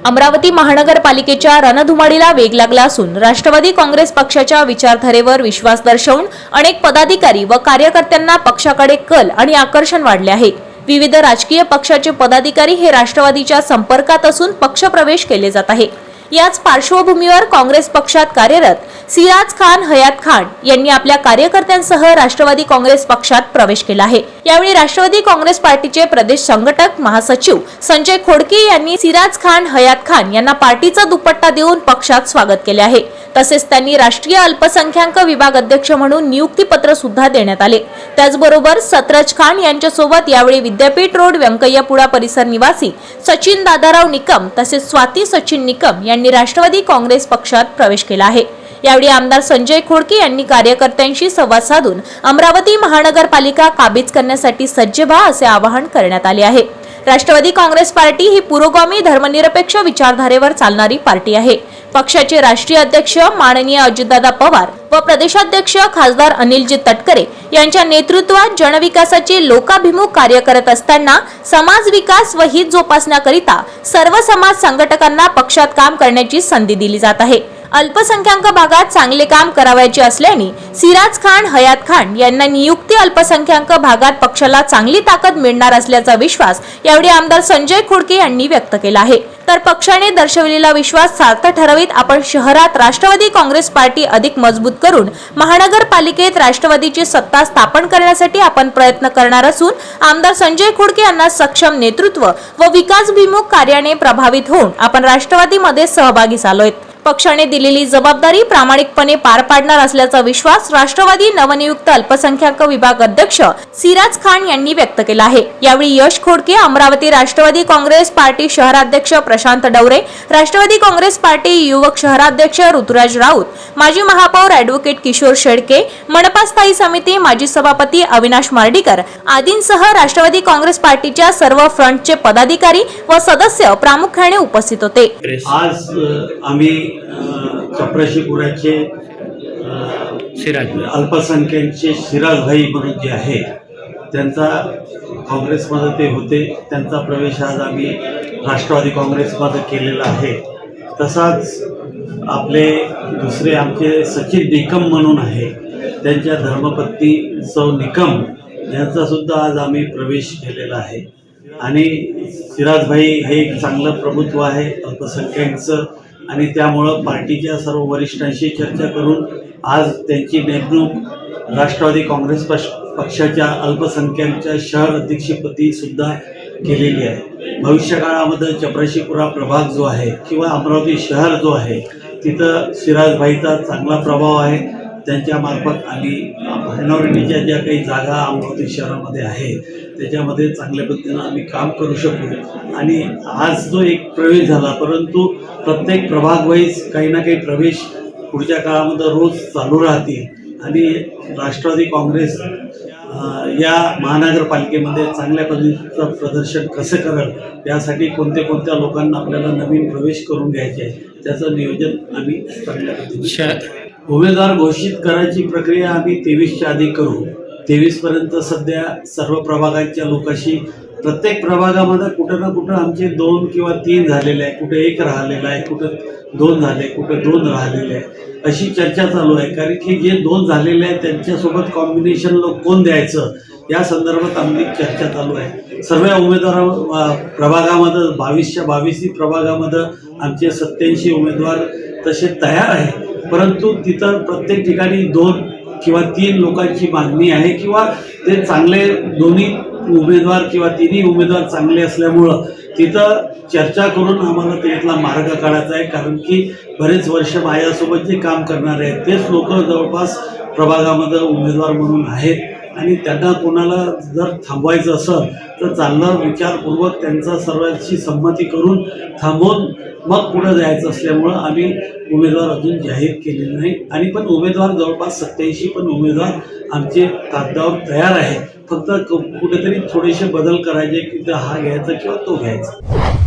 अमरावती महानगरपालिकेच्या रणधुमाळीला वेग लागला असून राष्ट्रवादी काँग्रेस पक्षाच्या विचारधारेवर विश्वास दर्शवून अनेक पदाधिकारी व कार्यकर्त्यांना पक्षाकडे कल आणि आकर्षण वाढले आहे। विविध राजकीय पक्षाचे पदाधिकारी हे राष्ट्रवादीच्या संपर्कात असून पक्षप्रवेश केले जात आहे। याच पार्श्वभूमीवर काँग्रेस पक्षात कार्यरत सिराज खान हयात खान यांनी आपल्या कार्यकर्त्यांसह राष्ट्रवादी काँग्रेस पक्षात प्रवेश केला आहे। यावेळी राष्ट्रवादी काँग्रेस पार्टीचे प्रदेश संघटक महासचिव संजय खोडके यांनी सिराज खान हयात खान यांना पार्टीचा दुपट्टा देऊन पक्षात स्वागत केले आहे। तसेच त्यांनी राष्ट्रीय अल्पसंख्याक विभाग अध्यक्ष म्हणून नियुक्तीपत्र सुद्धा देण्यात आले। त्याचबरोबर सतरज खान यांच्यासोबत यावेळी विद्यापीठ रोड व्यंकय्यपुरा परिसर निवासी सचिन दादाराव निकम तसेच स्वाती सचिन निकम यांनी राष्ट्रवादी काँग्रेस पक्षात प्रवेश केला आहे। यावेळी आमदार संजय खोडके यांनी कार्यकर्त्यांशी संवाद साधून अमरावती महानगरपालिका काबीज करण्यासाठी सज्ज व्हा असे आवाहन करण्यात आले आहे। राष्ट्रवादी काँग्रेस पार्टी ही पुरोगामी धर्मनिरपेक्ष विचारधारेवर चालणारी पार्टी आहे। पक्षाचे राष्ट्रीय अध्यक्ष माननीय अजितदादा पवार व प्रदेशाध्यक्ष खासदार अनिलजी तटकरे यांच्या नेतृत्वात जनविकासाचे लोकाभिमुख कार्य करत असताना समाज विकास व हित जोपासण्याकरिता सर्व समाज संघटकांना पक्षात काम करण्याची संधी दिली जात आहे। अल्पसंख्याक भागात चांगले काम करावयाचे असल्याने सिराज खान हयात खान यांना नियुक्ती अल्पसंख्याक भागात पक्षाला चांगली ताकद मिळणार असल्याचा विश्वास यावेळी आमदार संजय खोडके यांनी व्यक्त केला आहे। तर पक्षाने दर्शविलेला विश्वास सार्थ ठरवीत आपण शहरात राष्ट्रवादी काँग्रेस पार्टी अधिक मजबूत करून महानगरपालिकेत राष्ट्रवादीची सत्ता स्थापन करण्यासाठी आपण प्रयत्न करणार असून आमदार संजय खोडके यांना सक्षम नेतृत्व व विकासभिमुख कार्याने प्रभावित होऊन आपण राष्ट्रवादीमध्ये सहभागी झालोय। पक्षाने दिलेली जबाबदारी प्रामाणिकपणे पार पाडणार असल्याचा विश्वास राष्ट्रवादी नवनियुक्त अल्पसंख्याक विभाग अध्यक्ष सिराज खान यांनी व्यक्त केला आहे। यावेळी यश खोडके, अमरावती राष्ट्रवादी काँग्रेस पार्टी शहराध्यक्ष प्रशांत डवरे, राष्ट्रवादी काँग्रेस पार्टी युवक शहराध्यक्ष ऋतुराज राऊत, माजी महापौर ॲडव्होकेट किशोर शेडके, मनपा स्थायी समिती माजी सभापती अविनाश मार्डीकर आदींसह राष्ट्रवादी काँग्रेस पार्टीच्या सर्व फ्रंटचे पदाधिकारी व सदस्य प्रामुख्याने उपस्थित होते। आज आम्ही चपराशीपुराचे अल्पसंख्याकचे सिराज भाई म्हणून जे आहे त्यांचा काँग्रेसमध्ये ते होते, त्यांचा प्रवेश आज आम्ही राष्ट्रवादी काँग्रेसमध्ये केलेला आहे। तसाच आपले दुसरे आमचे सचिन निकम म्हणून आहे, त्यांच्या धर्मपत्नी सौ निकम यांचा सुद्धा आज आम्ही प्रवेश केलेला आहे। आणि सिराज भाई हे एक चांगलं प्रभुत्व आहे अल्पसंख्याकचं आणि त्यामुळं पार्टीच्या सर्व वरिष्ठांशी चर्चा करून आज त्यांची नेमणूक राष्ट्रवादी काँग्रेस पक्षाच्या अल्पसंख्याकच्या शहर अध्यक्षपदी सुद्धा केलेली आहे। भविष्य काळामध्ये चपराशीपुरा प्रभाग जो आहे किंवा अमरावती शहर जो आहे तिथं सिराज भाईचा चांगला प्रभाव आहे। त्यांच्यामार्फत आम्ही मायनॉरिटीच्या ज्या काही जागा अमरावती शहरामध्ये आहे त्याच्यामध्ये चांगल्या पद्धतीनं आम्ही काम करू शकू। आणि आज जो एक प्रवेश झाला, परंतु प्रत्येक प्रभाग वाईज काही ना काही प्रवेश पुढच्या काळामध्ये रोज चालू राहतील आणि राष्ट्रवादी काँग्रेस या महानगरपालिकेमध्ये चांगल्या पद्धतीचं प्रदर्शन कसं करेल यासाठी कोणत्या लोकांना आपल्याला नवीन प्रवेश करून घ्यायचे आहे त्याचं नियोजन आम्ही चांगल्या पद्धतीने उमेदवार घोषित करायची प्रक्रिया आम्ही 23च्या आधी करू। 23पर्यंत सध्या सर्व प्रभागांच्या लोकांशी प्रत्येक प्रभागामध्ये कुठं ना कुठं आमचे 2 किंवा 3 झालेले आहे, कुठे 1 राहिलेला आहे, कुठं 2 झाले, कुठं 2 राहिलेले आहे, अशी चर्चा चालू आहे। कारण की जे 2 झालेले आहेत त्यांच्यासोबत कॉम्बिनेशन कोण द्यायचं या संदर्भात आमची चर्चा चालू आहे। सर्व उमेदवार प्रभागामध्ये 22च्या 22 प्रभागामध्ये आमचे 87 उमेदवार तसे तयार आहे, परंतु तिथं प्रत्येक ठिकाणी 2 किंवा 3 लोकांची मागणी आहे किंवा ते चांगले दोन्ही उमेदवार किंवा तिन्ही उमेदवार चांगले असल्यामुळं तिथं चर्चा करून आम्हाला त्यातला मार्ग काढायचा आहे। कारण की बरेच वर्ष माझ्यासोबत जे काम करणारे आहेत तेच लोक जवळपास प्रभागामध्ये उमेदवार म्हणून आहेत आणि त्यांना कोणाला जर थांबवायचं असेल तर चांगला विचारपूर्वक त्यांचा सर्वांची संमती करून थांबवून मग पुढे जायचं असल्यामुळं आम्ही उमेदवार अजून जाहीर केलेले नाही। आणि पण उमेदवार जवळपास 87 पण उमेदवार आमचे कागदावर तयार आहे, फक्त कुठेतरी थोडेसे बदल करायचे की हा घ्यायचा किंवा तो घ्यायचा।